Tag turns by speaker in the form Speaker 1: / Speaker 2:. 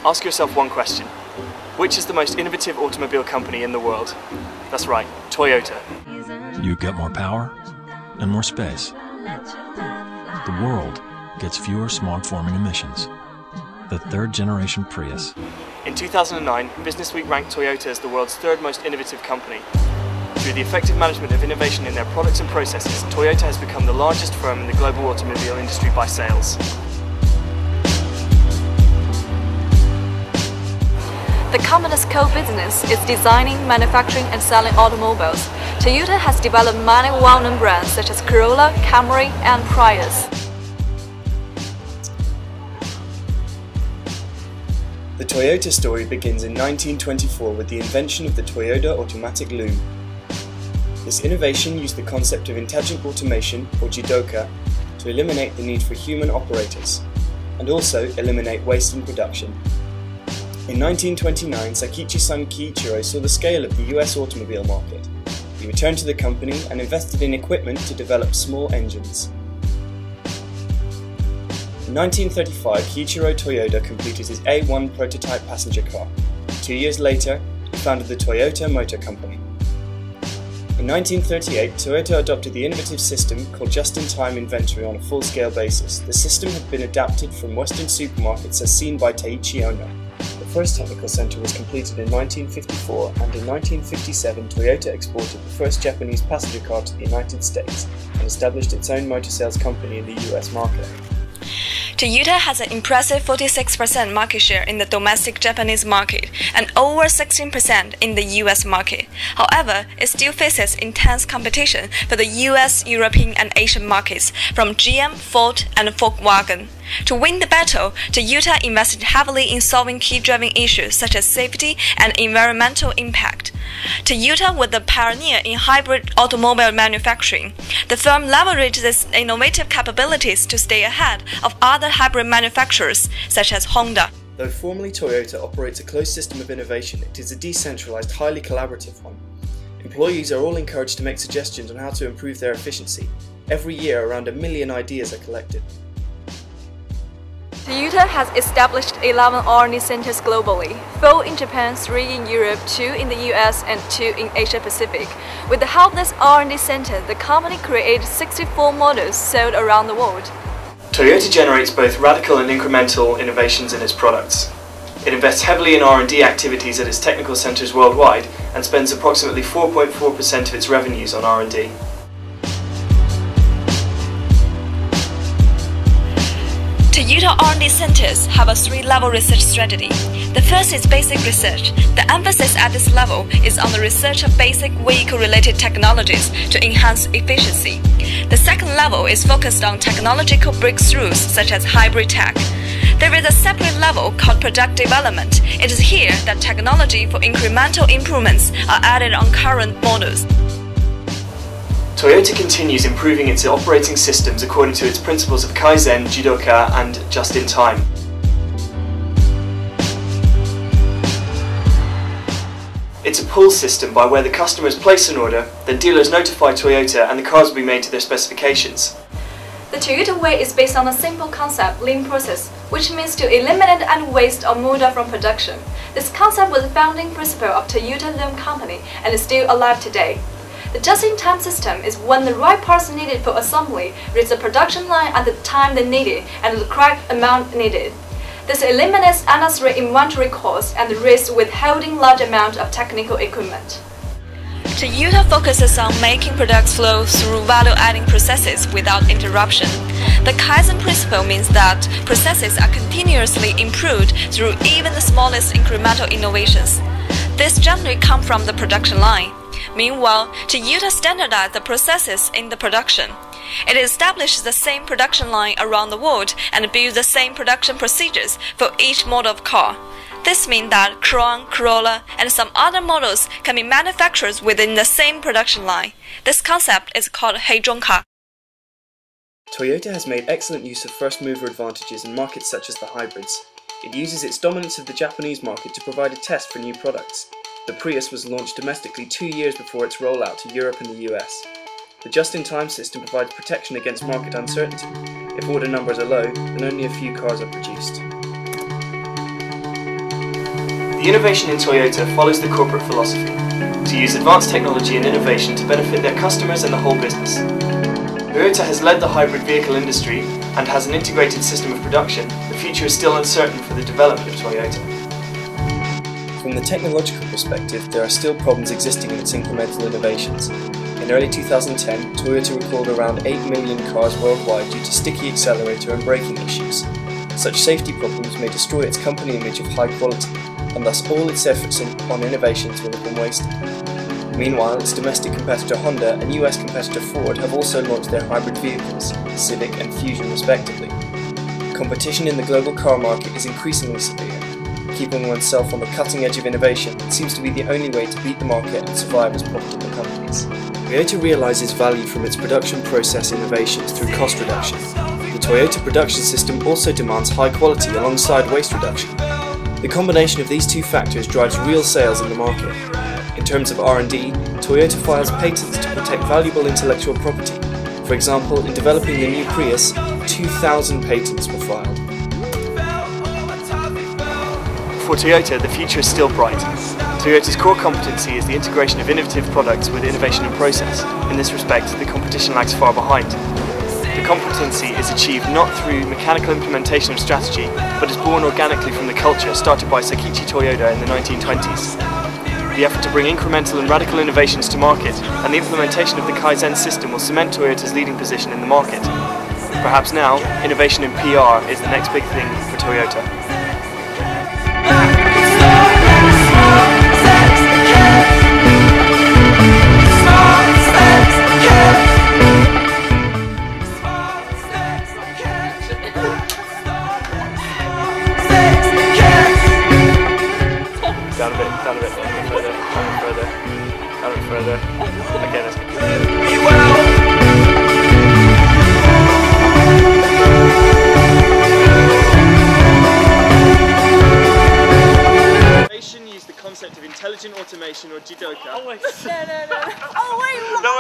Speaker 1: ask yourself one question. Which is the most innovative automobile company in the world? That's right, Toyota.
Speaker 2: You get more power and more space. The world gets fewer smog-forming emissions. The third-generation Prius.
Speaker 1: In 2009, Businessweek ranked Toyota as the world's third most innovative company. Through the effective management of innovation in their products and processes, Toyota has become the largest firm in the global automobile industry by sales.
Speaker 3: The company's core business is designing, manufacturing and selling automobiles. Toyota has developed many well-known brands such as Corolla, Camry and Prius.
Speaker 1: The Toyota story begins in 1924 with the invention of the Toyota automatic loom. This innovation used the concept of intelligent automation, or jidoka, to eliminate the need for human operators, and also eliminate waste in production. In 1929, Sakichi-san Kiichiro saw the scale of the US automobile market. He returned to the company and invested in equipment to develop small engines. In 1935, Kiichiro Toyoda completed his A1 prototype passenger car. 2 years later, he founded the Toyota Motor Company. In 1938, Toyota adopted the innovative system called just-in-time inventory on a full-scale basis. The system had been adapted from Western supermarkets as seen by Taiichi Ohno. The first technical center was completed in 1954, and in 1957 Toyota exported the first Japanese passenger car to the United States and established its own motor sales company in the US market.
Speaker 3: Toyota has an impressive 46% market share in the domestic Japanese market and over 16% in the US market. However, it still faces intense competition for the US, European and Asian markets from GM, Ford and Volkswagen. To win the battle, Toyota invested heavily in solving key driving issues such as safety and environmental impact. Toyota was the pioneer in hybrid automobile manufacturing. The firm leveraged its innovative capabilities to stay ahead of other hybrid manufacturers, such as Honda.
Speaker 1: Though formally Toyota operates a closed system of innovation, it is a decentralized, highly collaborative one. Employees are all encouraged to make suggestions on how to improve their efficiency. Every year, around 1 million ideas are collected.
Speaker 3: Toyota has established 11 R&D centers globally, 4 in Japan, 3 in Europe, 2 in the US and 2 in Asia Pacific. With the help of this R&D center, the company created 64 models sold around the world.
Speaker 1: Toyota generates both radical and incremental innovations in its products. It invests heavily in R&D activities at its technical centers worldwide and spends approximately 4.4% of its revenues on R&D.
Speaker 3: Toyota R&D centers have a 3-level research strategy. The first is basic research. The emphasis at this level is on the research of basic vehicle-related technologies to enhance efficiency. The second level is focused on technological breakthroughs such as hybrid tech. There is a separate level called product development. It is here that technology for incremental improvements are added on current models.
Speaker 1: Toyota continues improving its operating systems according to its principles of Kaizen, Jidoka and just-in-time. It's a pull system by where the customers place an order, then dealers notify Toyota and the cars will be made to their specifications.
Speaker 3: The Toyota way is based on a simple concept, lean process, which means to eliminate any waste or muda from production. This concept was the founding principle of Toyota Loom Company and is still alive today. The just-in-time system is when the right parts needed for assembly reach the production line at the time they need it and the correct amount needed. This eliminates unnecessary inventory costs and the risk with holding large amounts of technical equipment. Toyota focuses on making products flow through value-adding processes without interruption. The Kaizen principle means that processes are continuously improved through even the smallest incremental innovations. This generally comes from the production line. Meanwhile, Toyota standardized the processes in the production. It establishes the same production line around the world and builds the same production procedures for each model of car. This means that Crown, Corolla, and some other models can be manufactured within the same production line. This concept is called Heizhongka.
Speaker 1: Toyota has made excellent use of first-mover advantages in markets such as the hybrids. It uses its dominance of the Japanese market to provide a test for new products. The Prius was launched domestically 2 years before its rollout to Europe and the US. The just-in-time system provides protection against market uncertainty. If order numbers are low, then only a few cars are produced. The innovation in Toyota follows the corporate philosophy, to use advanced technology and innovation to benefit their customers and the whole business. Toyota has led the hybrid vehicle industry and has an integrated system of production. The future is still uncertain for the development of Toyota. From the technological perspective, there are still problems existing in its incremental innovations. In early 2010, Toyota recalled around 8 million cars worldwide due to sticky accelerator and braking issues. Such safety problems may destroy its company image of high quality, and thus all its efforts on innovations will have been wasted. Meanwhile, its domestic competitor Honda and US competitor Ford have also launched their hybrid vehicles, Civic and Fusion respectively. Competition in the global car market is increasingly severe. Keeping oneself on the cutting edge of innovation seems to be the only way to beat the market and survive as profitable companies. Toyota realizes value from its production process innovations through cost reduction. The Toyota production system also demands high quality alongside waste reduction. The combination of these two factors drives real sales in the market. In terms of R&D, Toyota files patents to protect valuable intellectual property. For example, in developing the new Prius, 2,000 patents were filed. For Toyota, the future is still bright. Toyota's core competency is the integration of innovative products with innovation and process. In this respect, the competition lags far behind. The competency is achieved not through mechanical implementation of strategy, but is born organically from the culture started by Seiichi Toyoda in the 1920s. The effort to bring incremental and radical innovations to market and the implementation of the Kaizen system will cement Toyota's leading position in the market. Perhaps now, innovation in PR is the next big thing for Toyota. Down a bit further. Okay, that's good. Use the concept of intelligent automation or jidoka.
Speaker 4: Oh wait. No. Oh wait. No.